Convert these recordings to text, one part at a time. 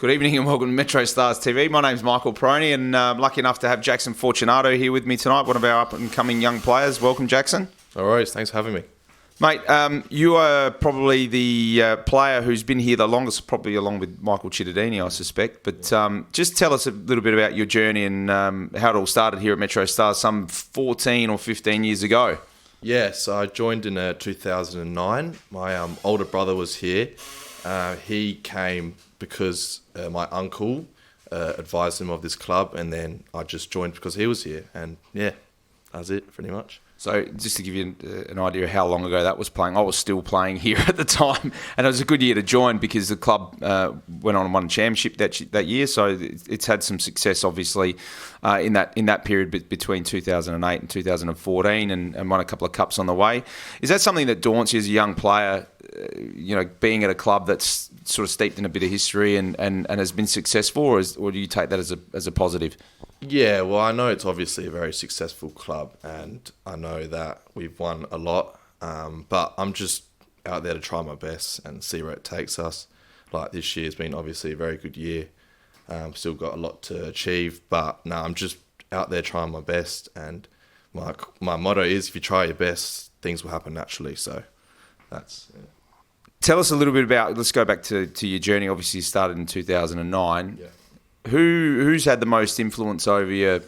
Good evening and welcome to Metrostars TV. My name's Michael Peroni and I'm lucky enough to have Jackson Fortunatow here with me tonight, one of our up-and-coming young players. Welcome, Jackson. All right, thanks for having me. Mate, you are probably the player who's been here the longest, probably along with Michael Cittadini, I suspect. But just tell us a little bit about your journey and how it all started here at Metrostars some 14 or 15 years ago. Yeah, so I joined in 2009. My older brother was here. He came because my uncle advised him of this club, and then I just joined because he was here. And yeah, that's it, pretty much. So just to give you an idea of how long ago that was playing, I was still playing here at the time, and it was a good year to join because the club went on and won a championship that year. So it's had some success, obviously, in that period between 2008 and 2014, and won a couple of cups on the way. Is that something that daunts you as a young player? Being at a club that's sort of steeped in a bit of history and has been successful, or do you take that as a positive? Yeah, well, I know it's obviously a very successful club, and I know that we've won a lot, but I'm just out there to try my best and see where it takes us. Like this year's been obviously a very good year. Still got a lot to achieve, but no, I'm just out there trying my best, and my motto is if you try your best, things will happen naturally. So that's... Yeah. Tell us a little bit about, let's go back to your journey. Obviously you started in 2009. Yeah. Who's had the most influence over you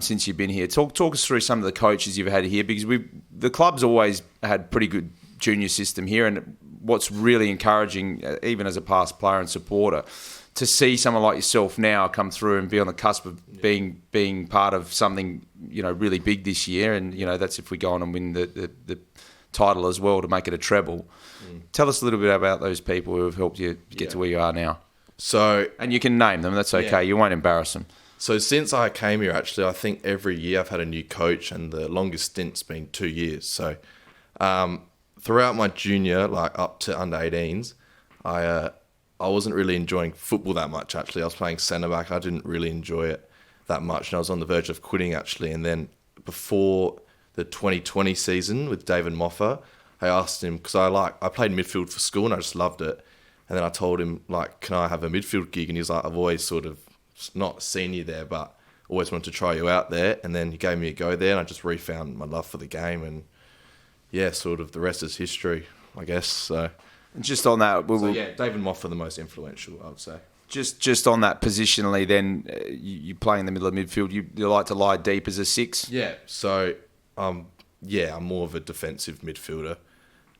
since you've been here? Talk us through some of the coaches you've had here, because the club's always had pretty good junior system here, and what's really encouraging, even as a past player and supporter, to see someone like yourself now come through and be on the cusp of being part of something really big this year, and that's if we go on and win the title as well to make it a treble. Tell us a little bit about those people who have helped you get to where you are now. And you can name them, that's okay. Yeah. You won't embarrass them. So since I came here, actually, I think every year I've had a new coach, and the longest stint's been 2 years. So throughout my junior, like up to under 18s, I wasn't really enjoying football that much, actually. I was playing centre-back. I didn't really enjoy it that much, and I was on the verge of quitting, actually. And then before the 2020 season with David Moffa, I asked him, because I played midfield for school and I just loved it. And then I told him, can I have a midfield gig? And he's like, I've always sort of not seen you there, but always wanted to try you out there. And then he gave me a go there, and I just refound my love for the game. And yeah, sort of the rest is history, I guess. So just on that, David Moffa, the most influential, I would say. Just on that positionally, then you play in the middle of midfield. You like to lie deep as a six. Yeah. So I'm more of a defensive midfielder.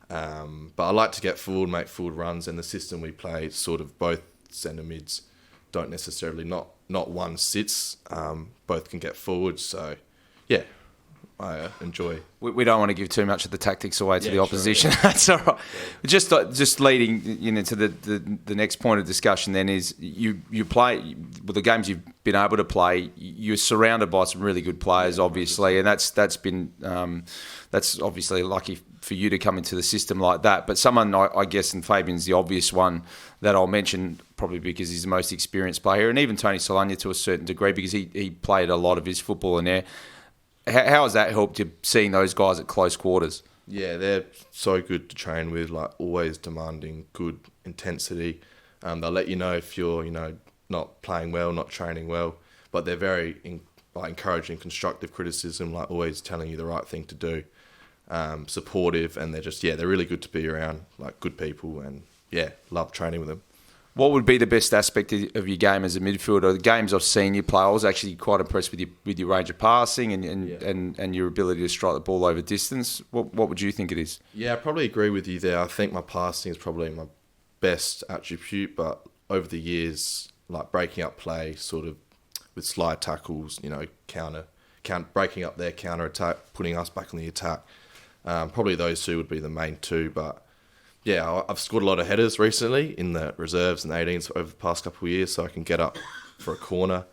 But I like to get forward, make forward runs, and the system we play, sort of both centre mids don't necessarily, not one sits, both can get forward. So yeah, I enjoy. We don't want to give too much of the tactics away to the opposition. Sure, yeah. That's all right. Yeah. Just leading to the next point of discussion then is you play with the games you've been able to play. You're surrounded by some really good players, obviously, and that's been that's obviously lucky for you to come into the system like that. But someone, I guess, and Fabian's the obvious one that I'll mention, probably because he's the most experienced player, and even Tony Solana to a certain degree, because he played a lot of his football in there. How has that helped you, seeing those guys at close quarters? Yeah, they're so good to train with, always demanding good intensity. They'll let you know if you're, not playing well, not training well, but they're very encouraging constructive criticism, always telling you the right thing to do. Supportive, and they're really good to be around, good people, and love training with them. What would be the best aspect of your game as a midfielder? The games I've seen you play, I was actually quite impressed with your range of passing and your ability to strike the ball over distance. What would you think it is? Yeah, I probably agree with you there. I think my passing is probably my best attribute, but over the years, breaking up play, sort of with slide tackles, breaking up their counter attack, putting us back on the attack. Probably those two would be the main two, but yeah, I've scored a lot of headers recently in the reserves and 18s over the past couple of years, so I can get up for a corner.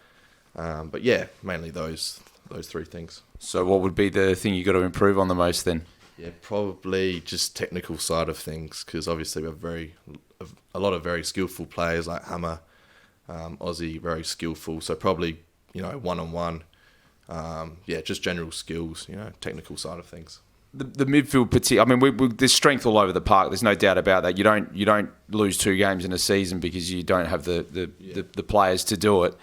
But yeah, mainly those three things. So what would be the thing you got to improve on the most then? Yeah, probably just technical side of things, because obviously we have a lot of very skillful players like Hammer, Aussie, very skillful. So probably, one-on-one, just general skills, technical side of things. the midfield, I mean, there's strength all over the park. There's no doubt about that. You don't lose 2 games in a season because you don't have the players to do it.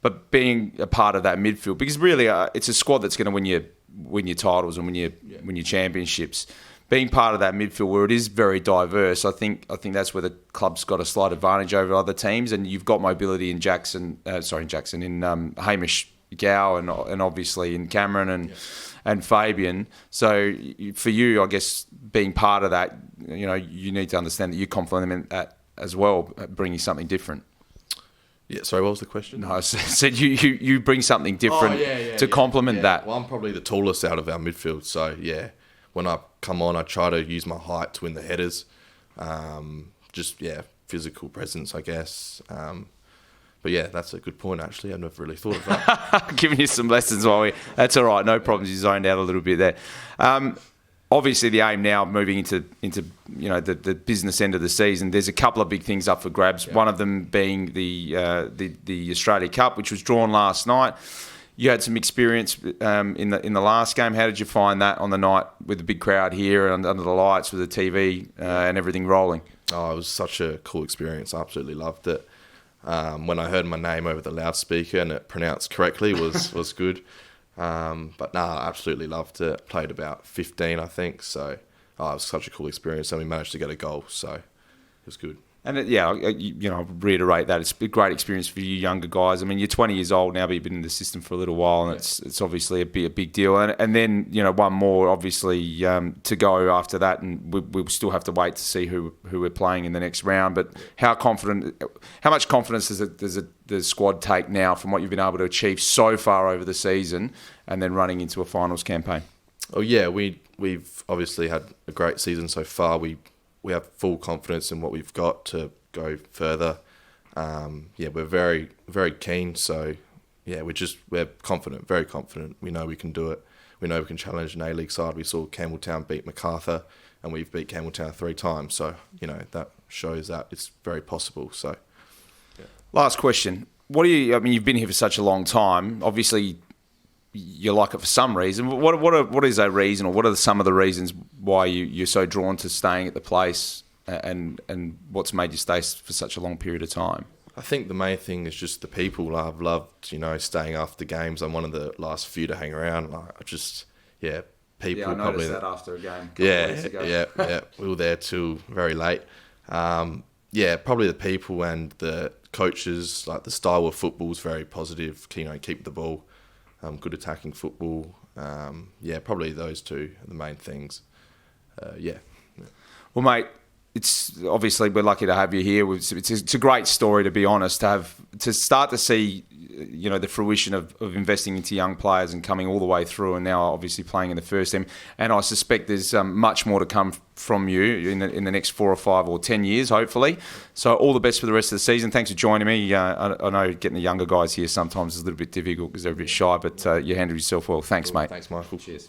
But being a part of that midfield, because really it's a squad that's going to win your titles and win your championships. Being part of that midfield where it is very diverse, I think that's where the club's got a slight advantage over other teams. And you've got mobility in Hamish Gow and obviously in Cameron and Fabian. So for you, I guess, being part of that, you need to understand that you complement that as well, bringing something different. Yeah, sorry, what was the question? No, I said you bring something different to complement that. Well, I'm probably the tallest out of our midfield, so yeah. When I come on, I try to use my height to win the headers. Physical presence, I guess. But yeah, that's a good point, actually. I've never really thought of that. Giving you some lessons that's all right, no problems. You zoned out a little bit there. Obviously, the aim now, moving into the business end of the season, there's a couple of big things up for grabs. Yeah. One of them being the Australia Cup, which was drawn last night. You had some experience in the last game. How did you find that on the night with the big crowd here and under the lights with the TV and everything rolling? Oh, it was such a cool experience. I absolutely loved it. When I heard my name over the loudspeaker and it pronounced correctly was good. But I absolutely loved it. Played about 15, I think. So it was such a cool experience, and we managed to get a goal. So it was good. And I'll reiterate that it's a great experience for you younger guys. I mean, you're 20 years old now, but you've been in the system for a little while, and it's obviously a big deal. And then one more obviously to go after that, and we'll still have to wait to see who we're playing in the next round. But how much confidence does the squad take now from what you've been able to achieve so far over the season, and then running into a finals campaign? Oh yeah, we've obviously had a great season so far. We have full confidence in what we've got to go further. We're very, very keen. So, we're confident, very confident. We know we can do it. We know we can challenge an A-League side. We saw Campbelltown beat MacArthur, and we've beat Campbelltown 3 times. So, that shows that it's very possible. So, yeah. Last question. You've been here for such a long time. Obviously, you like it for some reason. What is that reason, or what are some of the reasons why you're so drawn to staying at the place, and what's made you stay for such a long period of time? I think the main thing is just the people. I've loved, staying after games. I'm one of the last few to hang around. People. Yeah, I probably noticed that after a game. Yeah. We were there till very late. Probably the people and the coaches. Like the style of football is very positive. Keep the ball. Good attacking football. Probably those two are the main things. Well, mate, it's obviously we're lucky to have you here. It's a great story, to be honest, to start to see the fruition of investing into young players and coming all the way through, and now obviously playing in the first team. And I suspect there's much more to come from you in the next 4 or 5 or 10 years, hopefully. So all the best for the rest of the season. Thanks for joining me. I know getting the younger guys here sometimes is a little bit difficult because they're a bit shy, but you handled yourself well. Thanks, mate. Thanks, Michael. Cheers.